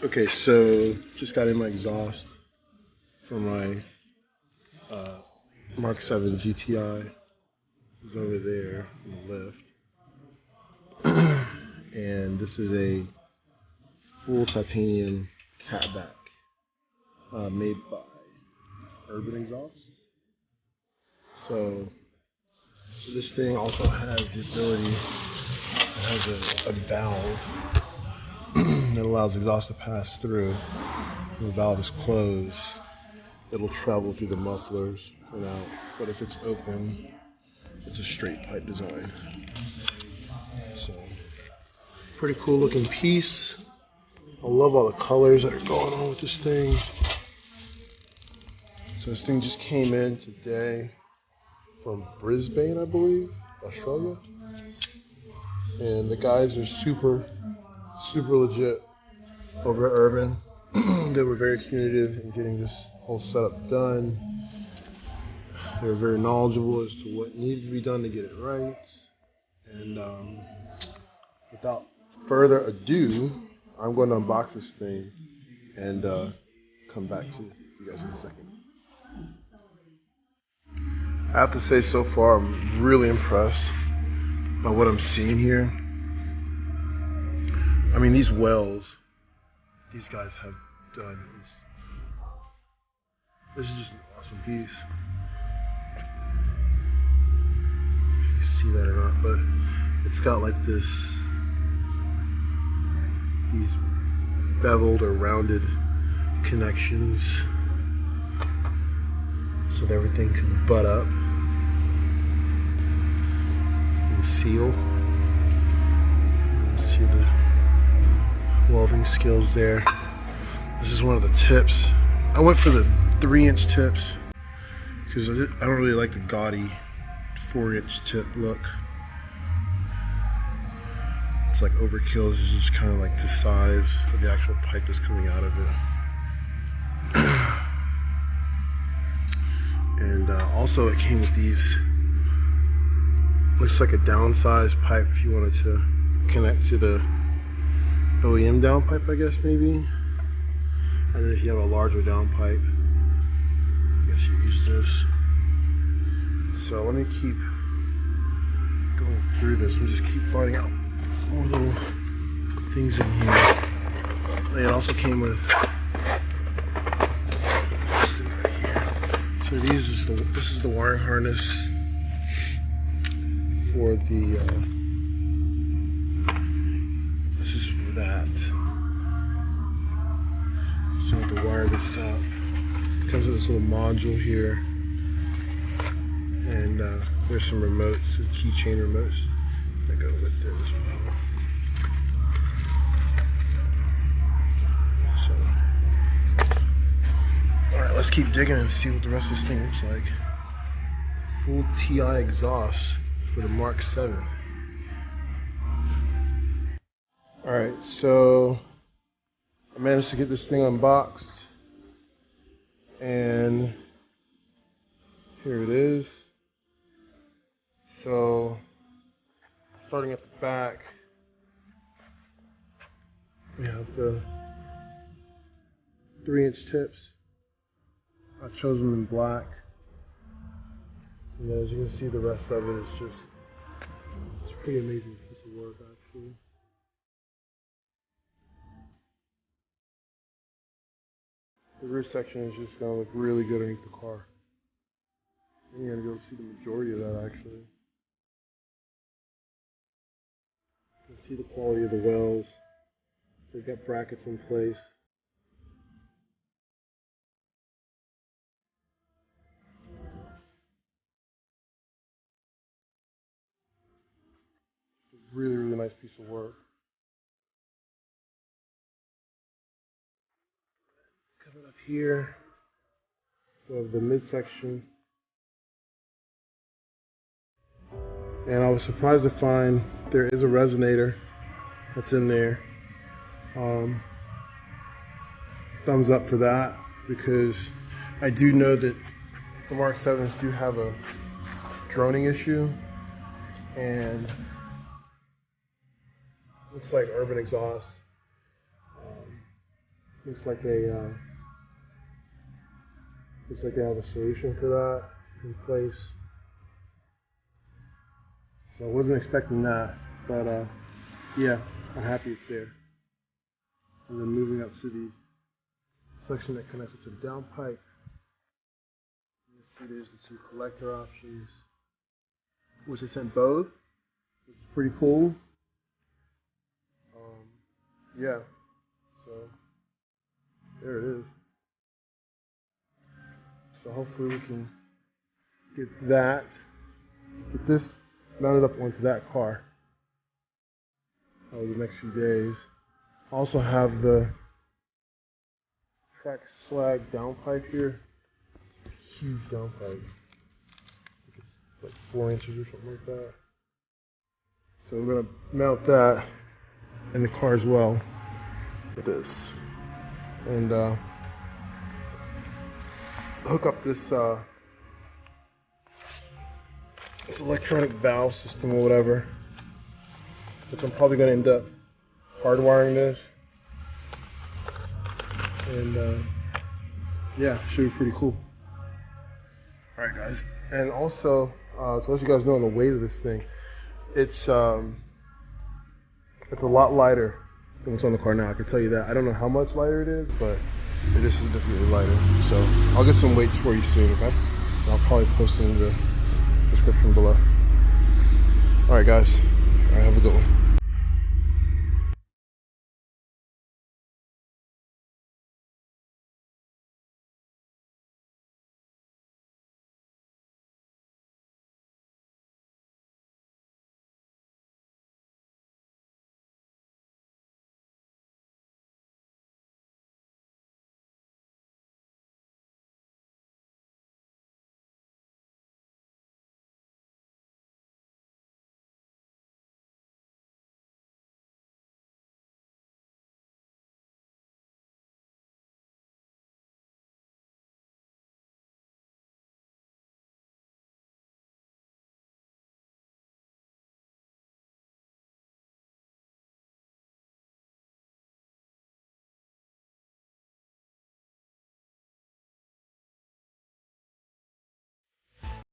Okay, so just got in my exhaust for my Mk7 GTI. It's over there in the lift. And this is a full titanium catback made by Urban Exhaust. So this thing also has the ability, it has a valve that allows exhaust to pass through. When the valve is closed, it'll travel through the mufflers and out. But if it's open, it's a straight pipe design. So, pretty cool looking piece. I love all the colors that are going on with this thing. So this thing just came in today from Brisbane, I believe, Australia. And the guys are super legit over at Urban. They were very communicative in getting this whole setup done. They were very knowledgeable as to what needed to be done to get it right. And without further ado, I'm going to unbox this thing and come back to you guys in a second. I have to say, so far, I'm really impressed by what I'm seeing here. I mean, these wells these guys have done this is just an awesome piece. If you can see that or not, but it's got like these beveled or rounded connections so that everything can butt up and seal. You see the welding skills there. This is one of the tips. I went for the 3-inch tips because I don't really like the gaudy 4-inch tip look. It's like overkill. This is just kind of like the size of the actual pipe that's coming out of it. And also it came with these, looks like a downsized pipe if you wanted to connect to the OEM down pipe, I guess, maybe. And then if you have a larger down pipe, I guess you use this. So let me keep going through this and just keep finding out more little things in here. It also came with this thing right here. So this is the wiring harness for the this is for that. So to wire this up, it comes with this little module here, and there's some remotes and keychain remotes that go with it as well. So, all right, let's keep digging and see what the rest of this thing looks like. Full TI exhaust for the Mk7. All right, so I managed to get this thing unboxed, and here it is. So, starting at the back, we have the 3-inch tips. I chose them in black, and as you can see, the rest of it is it's a pretty amazing piece of work, actually. The rear section is just going to look really good underneath the car. And you're going to be able to see the majority of that, actually. You can see the quality of the wells. They've got brackets in place. It's a really nice piece of work. Coming up here, we have the midsection. And I was surprised to find there is a resonator that's in there. Thumbs up for that, because I do know that the Mk7s do have a droning issue, and looks like Urban Exhaust Looks like they have a solution for that in place. So I wasn't expecting that, but yeah, I'm happy it's there. And then moving up to the section that connects up to the downpipe. You see there's the two collector options, which I sent both, which is pretty cool. Yeah, so there it is. So hopefully we can get this mounted up onto that car over the next few days. Also have the track slag downpipe here. Huge downpipe. It's like 4 inches or something like that. So we're gonna mount that in the car as well with this. And hook up this electronic valve system or whatever, which I'm probably gonna end up hardwiring this. And yeah, should be pretty cool. Alright guys, and also to let you guys know on the weight of this thing, it's a lot lighter than what's on the car now, I can tell you that. I don't know how much lighter it is, but it is significantly lighter. So I'll get some weights for you soon, okay? And I'll probably post them in the description below. Alright guys, alright, have a good one.